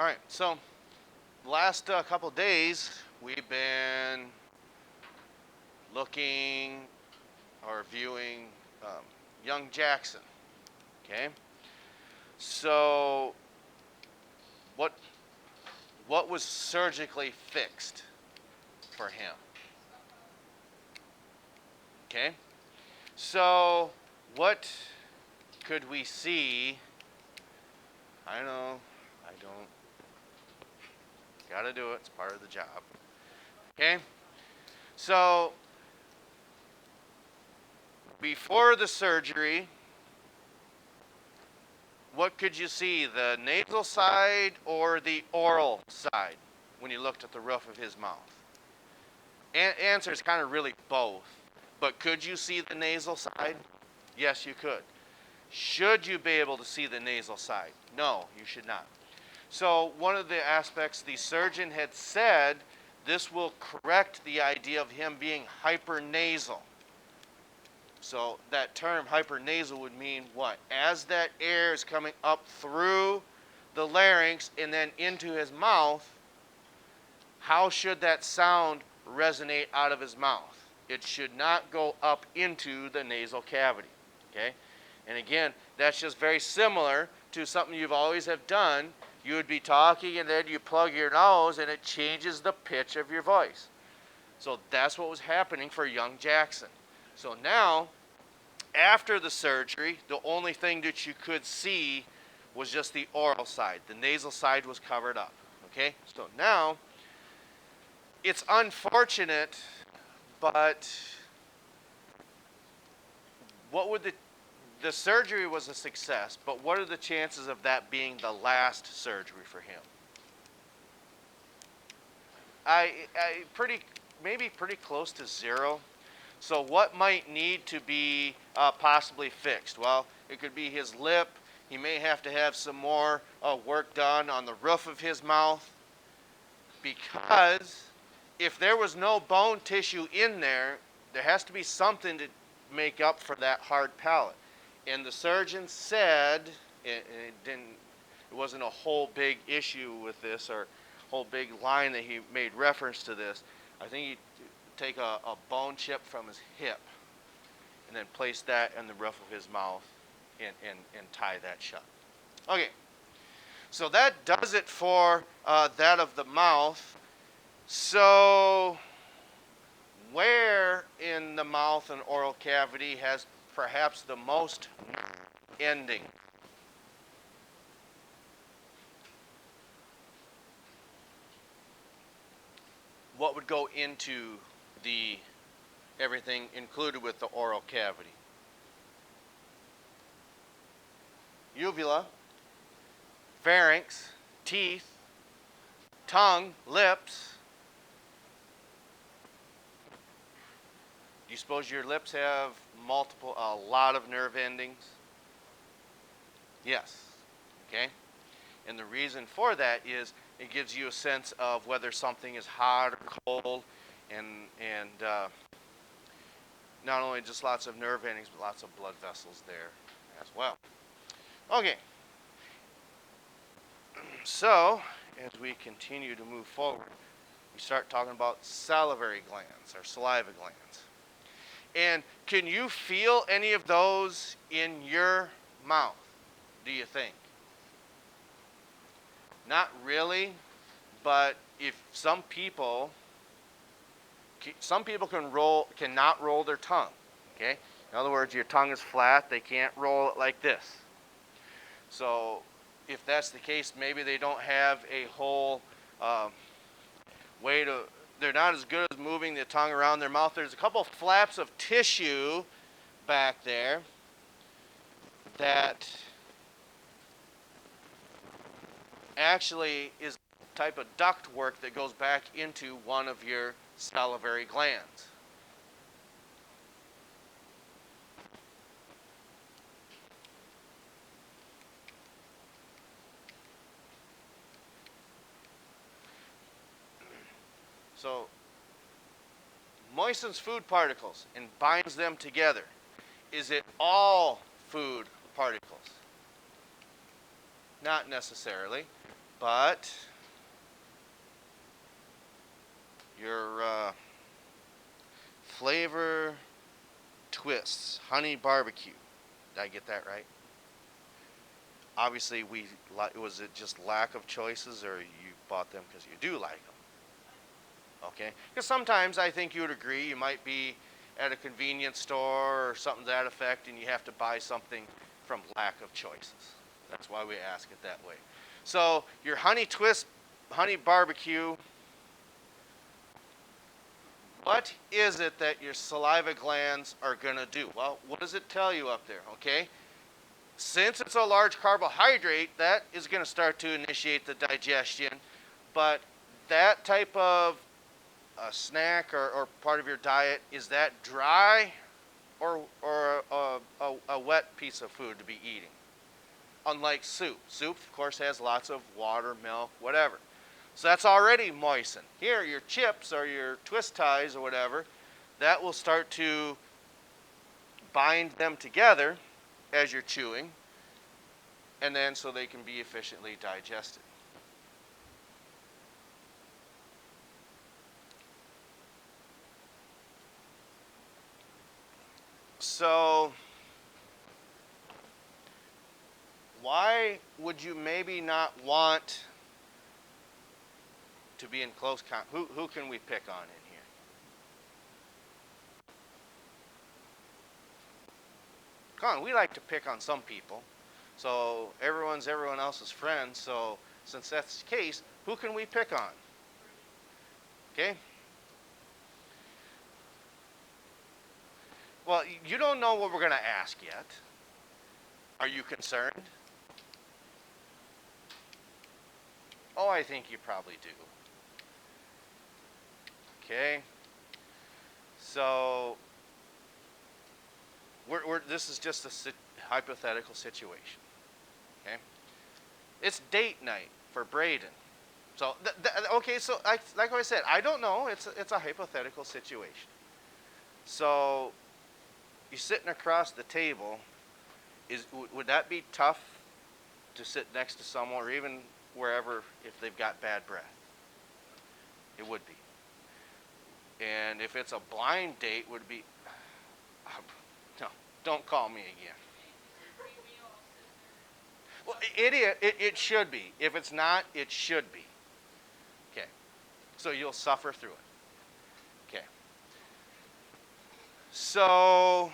All right, so the last couple days we've been looking or viewing young Jackson. Okay, so what what was surgically fixed for him? Okay, so what could we see? I know, I don't. Gotta do it. It's part of the job. Okay, so before the surgery, what could you see, the nasal side or the oral side when you looked at the roof of his mouth? Answer is kind of really both. But could you see the nasal side? Yes, you could. Should you be able to see the nasal side? No, you should not. So one of the aspects the surgeon had said, this will correct the idea of him being hypernasal. So that term hypernasal would mean what? As that air is coming up through the larynx and then into his mouth, how should that sound resonate out of his mouth? It should not go up into the nasal cavity. Okay? And again, that's just very similar to something you've always have done. You would be talking and then you plug your nose and it changes the pitch of your voice. So that's what was happening for young Jackson. So now, after the surgery, the only thing that you could see was just the oral side. The nasal side was covered up. Okay? So now, it's unfortunate, but what would the surgery was a success, but what are the chances of that being the last surgery for him? Maybe pretty close to zero. So what might need to be possibly fixed? Well, it could be his lip. He may have to have some more work done on the roof of his mouth, because if there was no bone tissue in there, there has to be something to make up for that hard palate. And the surgeon said, it wasn't a whole big issue with this or whole big line that he made reference to this. I think he'd take a bone chip from his hip and then place that in the roof of his mouth and tie that shut. Okay, so that does it for that of the mouth. So where in the mouth and oral cavity has perhaps the most ending? What would go into the everything included with the oral cavity? Uvula, pharynx, teeth, tongue, lips. Do you suppose your lips have a lot of nerve endings? Yes. Okay? And the reason for that is it gives you a sense of whether something is hot or cold, and not only just lots of nerve endings, but lots of blood vessels there as well. Okay. So, as we continue to move forward, we start talking about salivary glands or saliva glands. And can you feel any of those in your mouth, do you think? Not really, but if some people cannot roll their tongue, okay? In other words, your tongue is flat, they can't roll it like this. So if that's the case, maybe they don't have a whole way to, they're not as good as moving the tongue around their mouth. There's a couple flaps of tissue back there that actually is a type of duct work that goes back into one of your salivary glands. So moistens food particles and binds them together. Is it all food particles? Not necessarily. But your flavor twists, honey barbecue. Did I get that right? Obviously, was it just lack of choices, or you bought them because you do like them? Okay, because sometimes I think you would agree you might be at a convenience store or something to that effect, and you have to buy something from lack of choices. That's why we ask it that way. So your honey twist, honey barbecue. What is it that your saliva glands are going to do? Well, what does it tell you up there? Okay, since it's a large carbohydrate, that is going to start to initiate the digestion. But that type of a snack or part of your diet, is that dry or a wet piece of food to be eating? Unlike soup. Soup, of course, has lots of water, milk, whatever. So that's already moistened. Here, your chips or your twist ties or whatever, that will start to bind them together as you're chewing, and then so they can be efficiently digested. So why would you maybe not want to be in close contact? Who can we pick on in here? Come on, we like to pick on some people. So everyone's everyone else's friend. So since that's the case, who can we pick on? Okay? Well, you don't know what we're going to ask yet. Are you concerned? Oh, I think you probably do. Okay? So, this is just a hypothetical situation. Okay? It's date night for Braden. So, okay, so like I said, I don't know. It's a hypothetical situation. So, you're sitting across the table. Would that be tough to sit next to someone, or even wherever, if they've got bad breath? It would be. And if it's a blind date, would be, no, don't call me again. Well, it should be. If it's not, it should be. Okay. So you'll suffer through it. Okay. So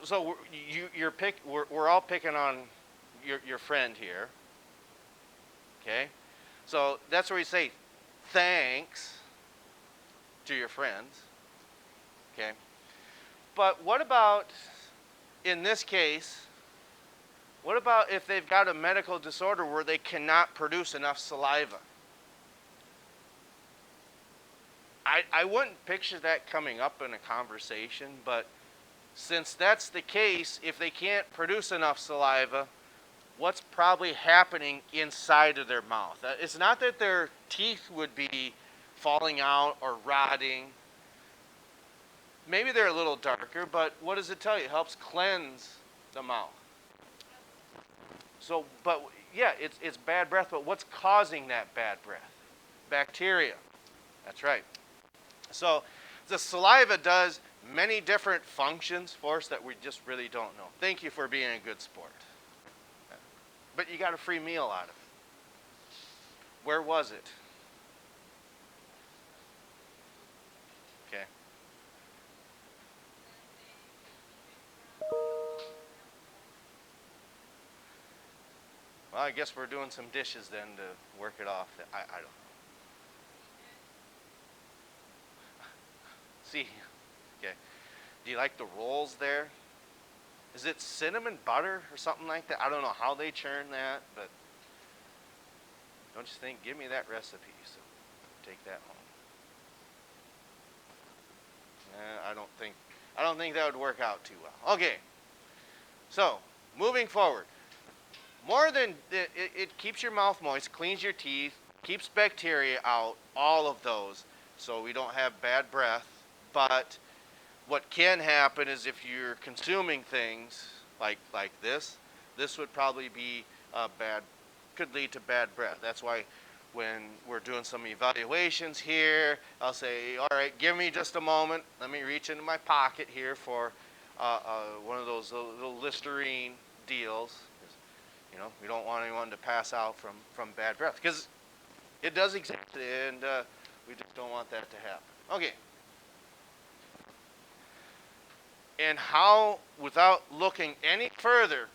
we're all picking on your friend here. Okay? So that's where we say thanks to your friends. Okay? But what about, in this case, what about if they've got a medical disorder where they cannot produce enough saliva? I wouldn't picture that coming up in a conversation, but since that's the case, if they can't produce enough saliva, what's probably happening inside of their mouth? It's not that their teeth would be falling out or rotting. Maybe they're a little darker, but what does it tell you? It helps cleanse the mouth. So, but yeah, it's bad breath, but what's causing that bad breath? Bacteria. That's right. So the saliva does many different functions for us that we just really don't know. Thank you for being a good sport. But you got a free meal out of it. Where was it? Okay. Well, I guess we're doing some dishes then to work it off. I don't know. See, okay. Do you like the rolls there? Is it cinnamon butter or something like that? I don't know how they churn that, but don't you think, give me that recipe, so take that home. I don't think that would work out too well. Okay, so moving forward, more than it keeps your mouth moist, cleans your teeth, keeps bacteria out, all of those, so we don't have bad breath. But what can happen is if you're consuming things like this would probably be bad, could lead to bad breath. That's why when we're doing some evaluations here, I'll say, all right, give me just a moment. Let me reach into my pocket here for one of those little Listerine deals. You know, we don't want anyone to pass out from bad breath because it does exist, and we just don't want that to happen. Okay. And how, without looking any further,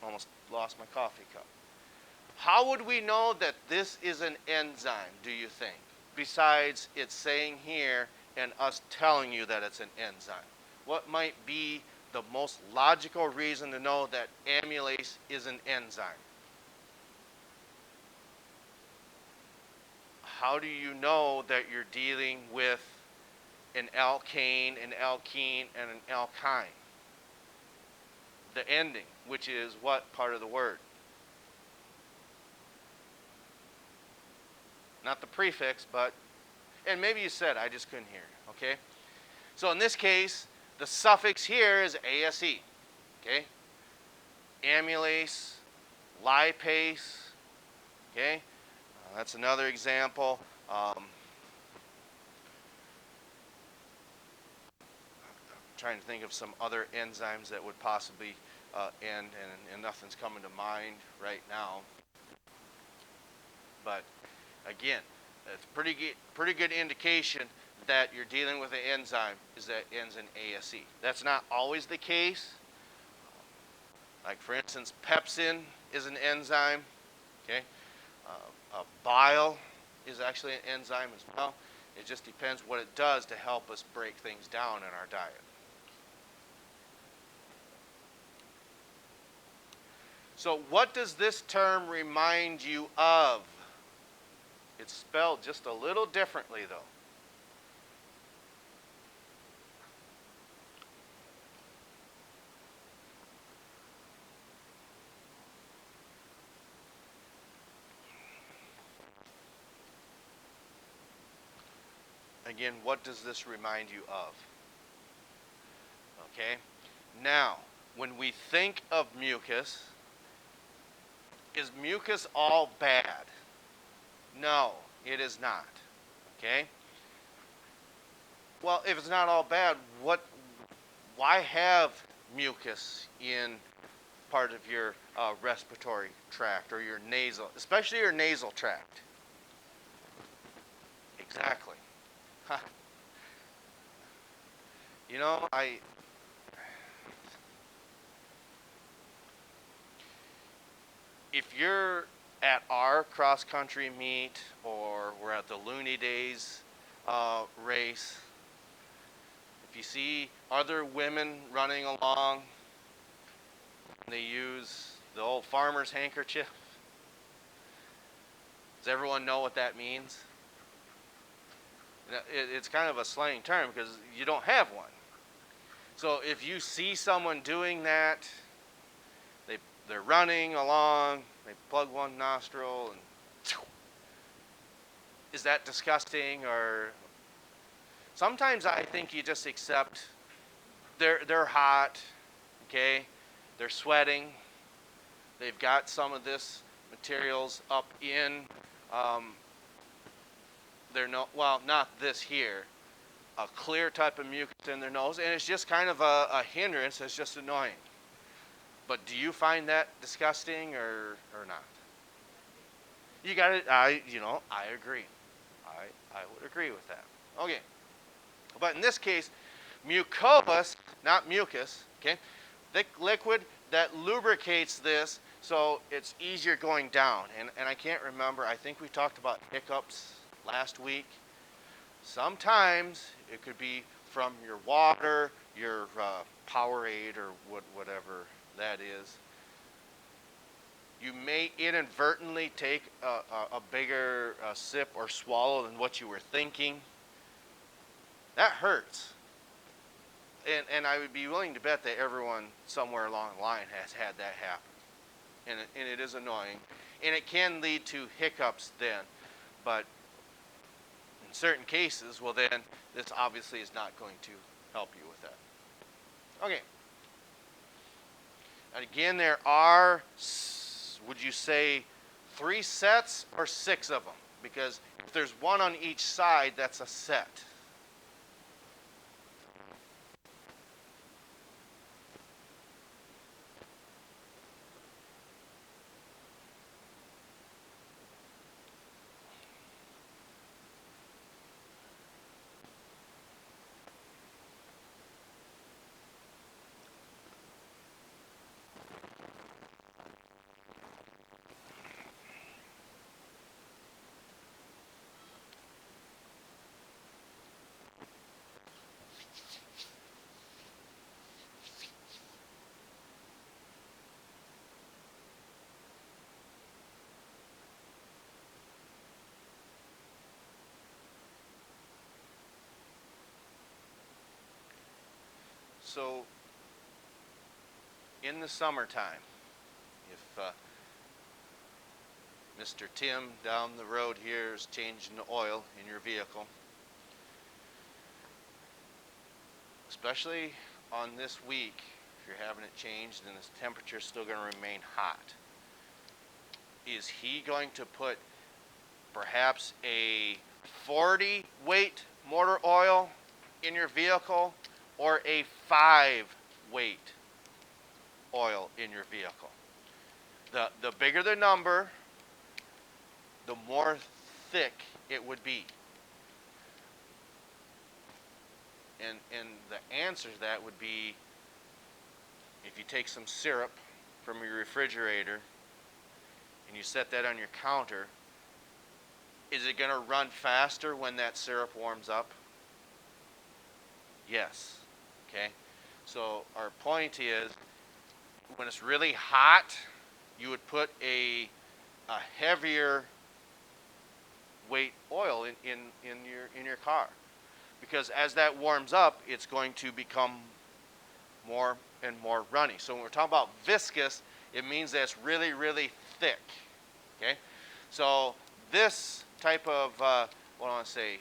almost lost my coffee cup. How would we know that this is an enzyme, do you think? Besides it saying here and us telling you that it's an enzyme. What might be the most logical reason to know that amylase is an enzyme? How do you know that you're dealing with an alkane, an alkene, and an alkyne? The ending, which is what part of the word? Not the prefix, but, and maybe you said, I just couldn't hear, okay? So in this case, the suffix here is ASE, okay? Amylase, lipase, okay? That's another example. Trying to think of some other enzymes that would possibly end, and nothing's coming to mind right now. But again, it's pretty good indication that you're dealing with an enzyme is that it ends in ASE. That's not always the case. Like for instance, pepsin is an enzyme. Okay, bile is actually an enzyme as well. It just depends what it does to help us break things down in our diet. So what does this term remind you of? It's spelled just a little differently though. Again, what does this remind you of? Okay. Now, when we think of mucus, is mucus all bad? No, it is not. Okay? Well, if it's not all bad, why have mucus in part of your respiratory tract or your nasal, especially your nasal tract? Exactly. You know, if you're at our cross-country meet or we're at the Looney Days race, if you see other women running along and they use the old farmer's handkerchief, does everyone know what that means? It's kind of a slang term because you don't have one. So if you see someone doing that, they're running along, they plug one nostril, and is that disgusting? Or sometimes I think you just accept they're hot, okay? They're sweating. They've got some of this materials up in not this here, a clear type of mucus in their nose, and it's just kind of a hindrance. It's just annoying. But do you find that disgusting or not? You got it. I agree. I would agree with that. Okay. But in this case, mucobus, not mucus, okay? Thick liquid that lubricates this so it's easier going down. And I can't remember, I think we talked about hiccups last week. Sometimes it could be from your water, your Powerade, or whatever that is. You may inadvertently take a bigger sip or swallow than what you were thinking. That hurts. And I would be willing to bet that everyone somewhere along the line has had that happen. And it is annoying. And it can lead to hiccups then. But in certain cases, well then, this obviously is not going to help you with that. Okay. again, there are, would you say, 3 sets or 6 of them? Because if there's one on each side, that's a set. So, in the summertime, if Mr. Tim down the road here is changing the oil in your vehicle, especially on this week, if you're having it changed and the temperature is still going to remain hot, is he going to put perhaps a 40 weight motor oil in your vehicle or a 5 weight oil in your vehicle? The bigger the number, the more thick it would be. And the answer to that would be, if you take some syrup from your refrigerator and you set that on your counter, is it going to run faster when that syrup warms up? Yes. Okay? So our point is, when it's really hot, you would put a heavier weight oil in your car. Because as that warms up, it's going to become more and more runny. So when we're talking about viscous, it means that it's really, really thick. Okay? So this type of, what do I want to say,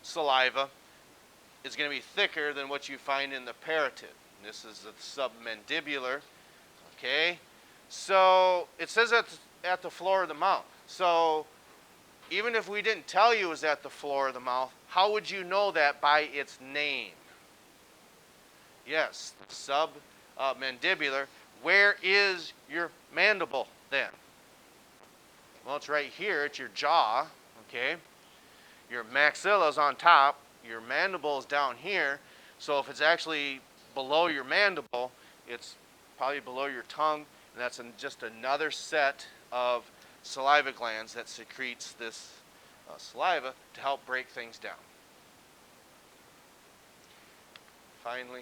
saliva is going to be thicker than what you find in the parotid. This is the submandibular. Okay? So it says at the floor of the mouth. So even if we didn't tell you it was at the floor of the mouth, how would you know that by its name? Yes, submandibular. Where is your mandible then? Well, it's right here. It's your jaw. Okay? Your maxilla is on top. Your mandible is down here. So if it's actually below your mandible, it's probably below your tongue. And that's just another set of saliva glands that secretes this saliva to help break things down. Finally,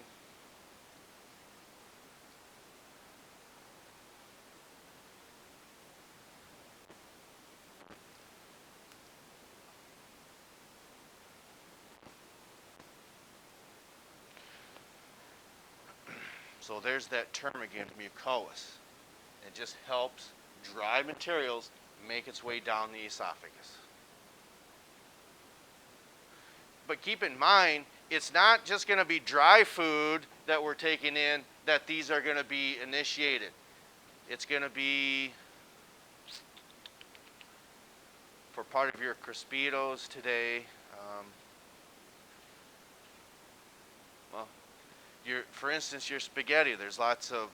so there's that term again, mucois. It just helps dry materials make its way down the esophagus. But keep in mind, it's not just going to be dry food that we're taking in that these are going to be initiated. It's going to be, for part of your Crispitos today, for instance, your spaghetti, there's lots of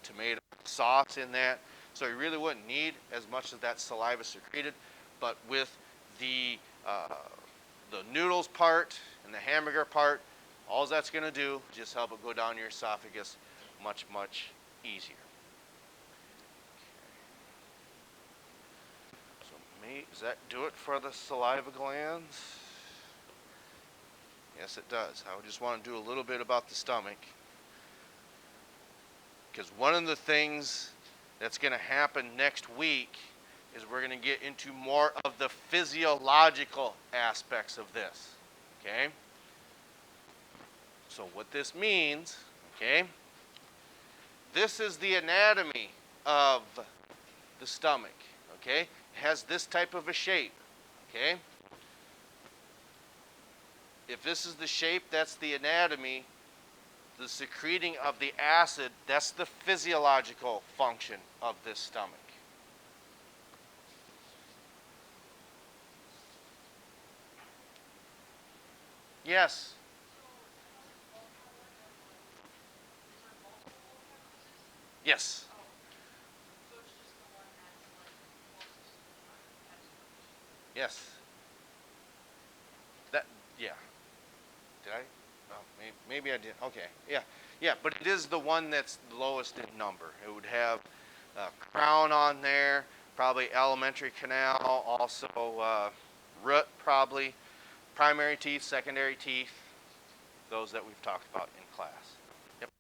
tomato sauce in that, so you really wouldn't need as much of that saliva secreted. But with the noodles part and the hamburger part, all that's going to do is just help it go down your esophagus much, much easier. Okay. So does that do it for the saliva glands? Yes, it does. I just want to do a little bit about the stomach, because one of the things that's going to happen next week is we're going to get into more of the physiological aspects of this. Okay? So what this means, okay, this is the anatomy of the stomach. Okay? It has this type of a shape. Okay? If this is the shape, that's the anatomy. the secreting of the acid. That's the physiological function of this stomach. Yes. Yes. Yes. That. Yeah. Did I? Oh, maybe I did. Okay. Yeah. Yeah. But it is the one that's lowest in number. It would have crown on there, probably alimentary canal, also root, probably primary teeth, secondary teeth, those that we've talked about in class. Yep.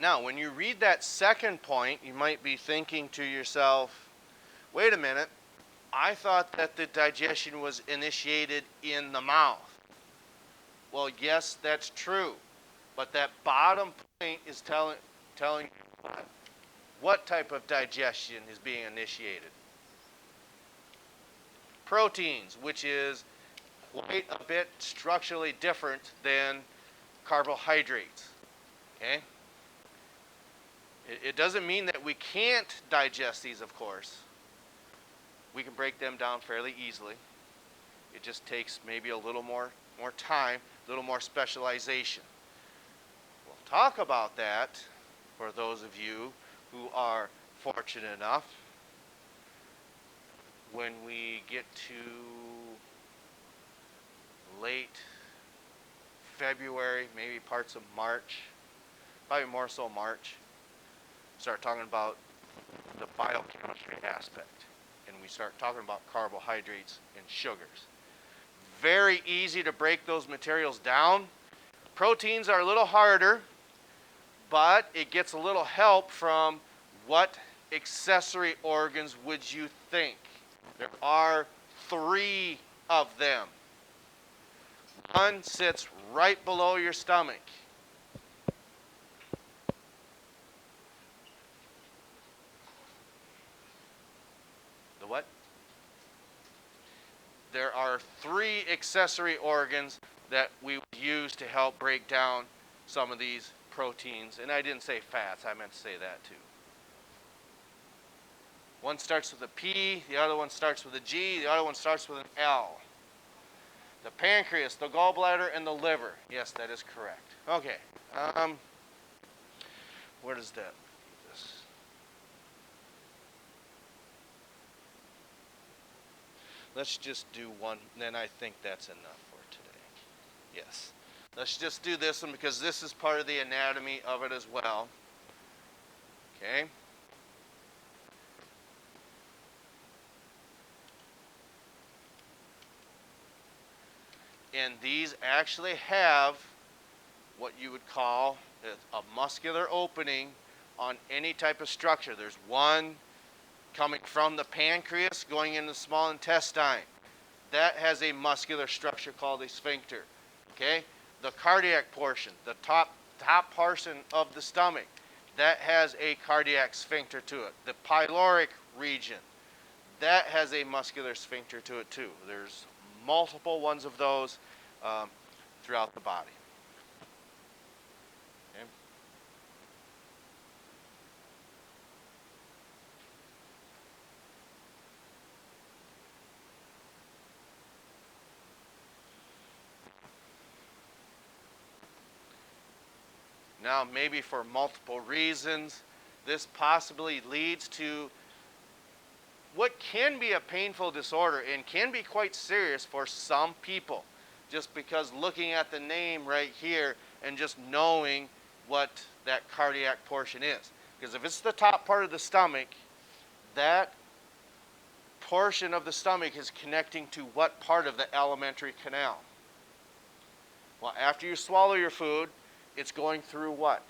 Now, when you read that second point, you might be thinking to yourself, wait a minute, I thought that the digestion was initiated in the mouth. Well, yes, that's true. But that bottom point is telling what type of digestion is being initiated. Proteins, which is quite a bit structurally different than carbohydrates. Okay? It doesn't mean that we can't digest these, of course. We can break them down fairly easily. It just takes maybe a little more time, a little more specialization. We'll talk about that for those of you who are fortunate enough when we get to late February, maybe parts of March, probably more so March. Start talking about the biochemistry aspect, and we start talking about carbohydrates and sugars. Very easy to break those materials down. Proteins are a little harder, but it gets a little help from what accessory organs would you think? There are 3 of them. One sits right below your stomach. The what? There are 3 accessory organs that we would use to help break down some of these proteins. And I didn't say fats, I meant to say that too. One starts with a P, the other one starts with a G, the other one starts with an L. The pancreas, the gallbladder, and the liver. Yes, that is correct. Okay. Where does that leave us? Let's just do one, then I think that's enough for today. Yes. Let's just do this one because this is part of the anatomy of it as well. Okay. And these actually have what you would call a muscular opening on any type of structure. There's one coming from the pancreas going into the small intestine. That has a muscular structure called a sphincter. Okay? The cardiac portion, the top portion of the stomach, that has a cardiac sphincter to it. The pyloric region, that has a muscular sphincter to it too. There's multiple ones of those throughout the body. Okay. Now, maybe for multiple reasons, this possibly leads to what can be a painful disorder and can be quite serious for some people, just because looking at the name right here and just knowing what that cardiac portion is. Because if it's the top part of the stomach, that portion of the stomach is connecting to what part of the alimentary canal? Well, after you swallow your food, it's going through what?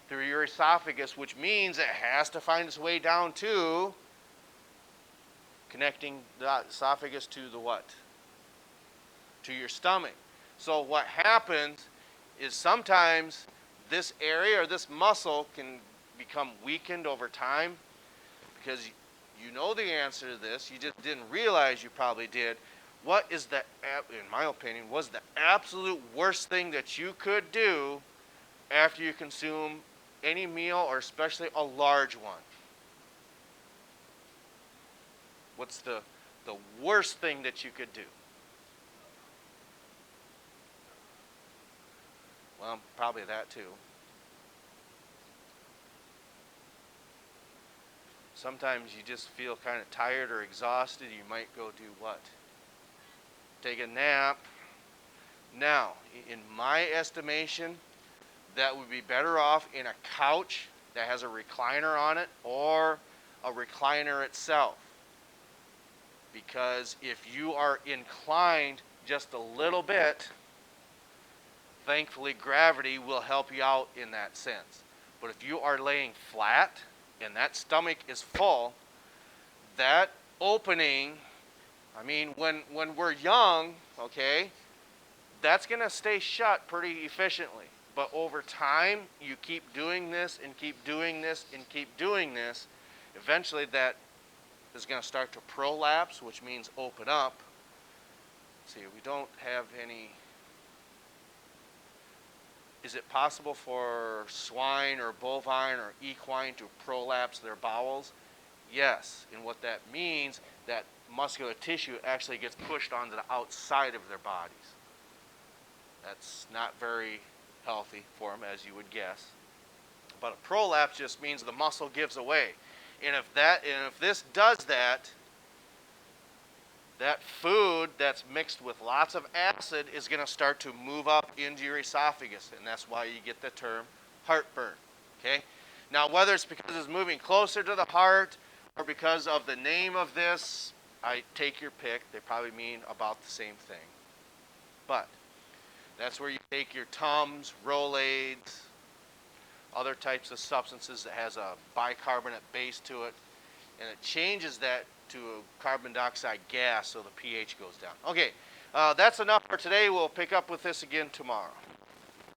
Through your esophagus, which means it has to find its way down to connecting the esophagus to the what? To your stomach. So what happens is sometimes this area or this muscle can become weakened over time because you know the answer to this, you just didn't realize you probably did. What is the, in my opinion, was the absolute worst thing that you could do after you consume any meal, or especially a large one? What's the worst thing that you could do? Well, probably that too. Sometimes you just feel kind of tired or exhausted. You might go do what? Take a nap. Now, in my estimation, that would be better off in a couch that has a recliner on it or a recliner itself. Because if you are inclined just a little bit, thankfully gravity will help you out in that sense. But if you are laying flat and that stomach is full, that opening, I mean, when we're young, okay, that's going to stay shut pretty efficiently. But over time, you keep doing this and keep doing this and keep doing this, eventually that is going to start to prolapse, which means open up. Let's see, we don't have any. Is it possible for swine or bovine or equine to prolapse their bowels? Yes, and what that means, that muscular tissue actually gets pushed onto the outside of their bodies. That's not very healthy for them, as you would guess. But a prolapse just means the muscle gives away. And if this does that, that food that's mixed with lots of acid is going to start to move up into your esophagus, and that's why you get the term heartburn. Okay? Now, whether it's because it's moving closer to the heart or because of the name of this, I take your pick. They probably mean about the same thing. But that's where you take your Tums, Rolaids, other types of substances that has a bicarbonate base to it, and it changes that to a carbon dioxide gas so the pH goes down. Okay, that's enough for today. We'll pick up with this again tomorrow.